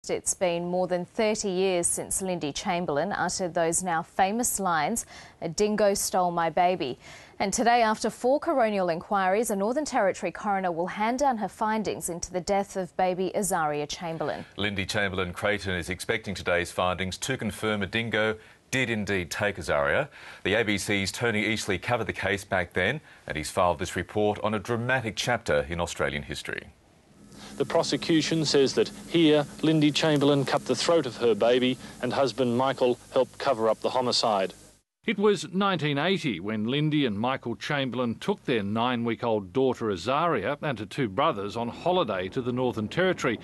It's been more than 30 years since Lindy Chamberlain uttered those now famous lines, "A dingo stole my baby." And today, after 4 coronial inquiries, a Northern Territory coroner will hand down her findings into the death of baby Azaria Chamberlain. Lindy Chamberlain Creighton is expecting today's findings to confirm a dingo did indeed take Azaria. The ABC's Tony Easley covered the case back then, and he's filed this report on a dramatic chapter in Australian history. The prosecution says that here, Lindy Chamberlain cut the throat of her baby and husband Michael helped cover up the homicide. It was 1980 when Lindy and Michael Chamberlain took their 9-week-old daughter Azaria and her 2 brothers on holiday to the Northern Territory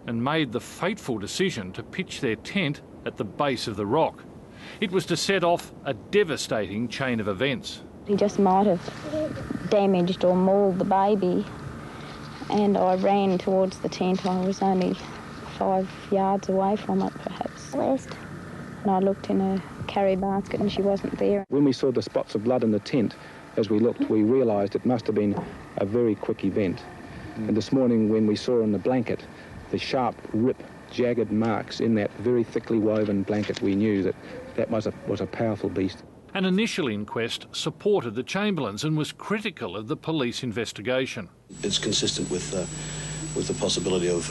and made the fateful decision to pitch their tent at the base of the rock. It was to set off a devastating chain of events. He just might have damaged or mauled the baby, and I ran towards the tent. I was only 5 yards away from it, perhaps less. And I looked in a carry basket and she wasn't there. When we saw the spots of blood in the tent, as we looked, we realised it must have been a very quick event. And this morning, when we saw in the blanket the sharp, jagged marks in that very thickly woven blanket, we knew that that was a powerful beast. An initial inquest supported the Chamberlains and was critical of the police investigation. It's consistent with the possibility of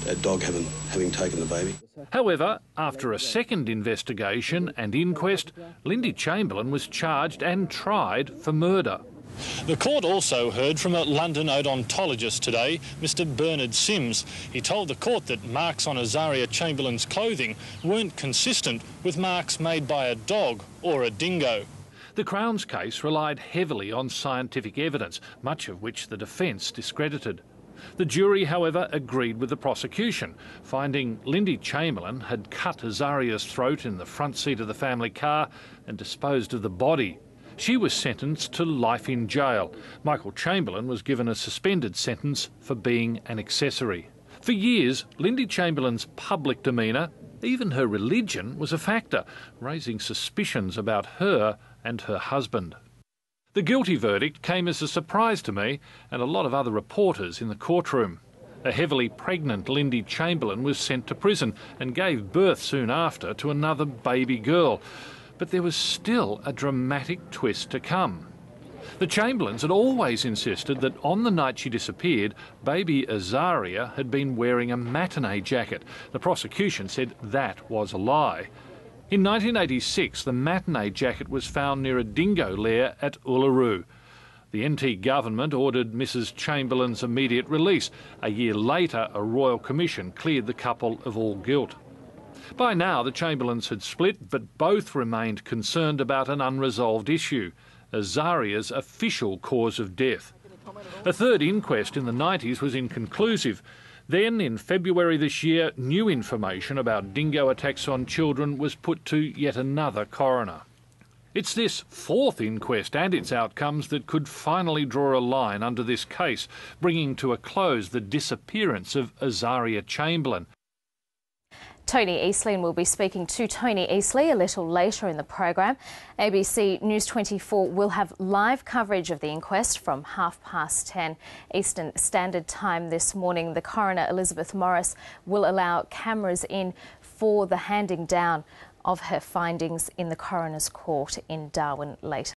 a dog having taken the baby. However, after a second investigation and inquest, Lindy Chamberlain was charged and tried for murder. The court also heard from a London odontologist today, Mr Bernard Sims. He told the court that marks on Azaria Chamberlain's clothing weren't consistent with marks made by a dog or a dingo. The Crown's case relied heavily on scientific evidence, much of which the defence discredited. The jury, however, agreed with the prosecution, finding Lindy Chamberlain had cut Azaria's throat in the front seat of the family car and disposed of the body. She was sentenced to life in jail. Michael Chamberlain was given a suspended sentence for being an accessory. For years, Lindy Chamberlain's public demeanour, even her religion, was a factor, raising suspicions about her and her husband. The guilty verdict came as a surprise to me and a lot of other reporters in the courtroom. A heavily pregnant Lindy Chamberlain was sent to prison and gave birth soon after to another baby girl. But there was still a dramatic twist to come. The Chamberlains had always insisted that on the night she disappeared, baby Azaria had been wearing a matinee jacket. The prosecution said that was a lie. In 1986, the matinee jacket was found near a dingo lair at Uluru. The NT government ordered Mrs Chamberlain's immediate release. A year later, a royal commission cleared the couple of all guilt. By now, the Chamberlains had split, but both remained concerned about an unresolved issue, Azaria's official cause of death. A third inquest in the 90s was inconclusive. Then, in February this year, new information about dingo attacks on children was put to yet another coroner. It's this 4th inquest and its outcomes that could finally draw a line under this case, bringing to a close the disappearance of Azaria Chamberlain. Tony Easley will be speaking to Tony Easley a little later in the program. ABC News 24 will have live coverage of the inquest from 10:30 Eastern Standard Time this morning. The coroner, Elizabeth Morris, will allow cameras in for the handing down of her findings in the coroner's court in Darwin later.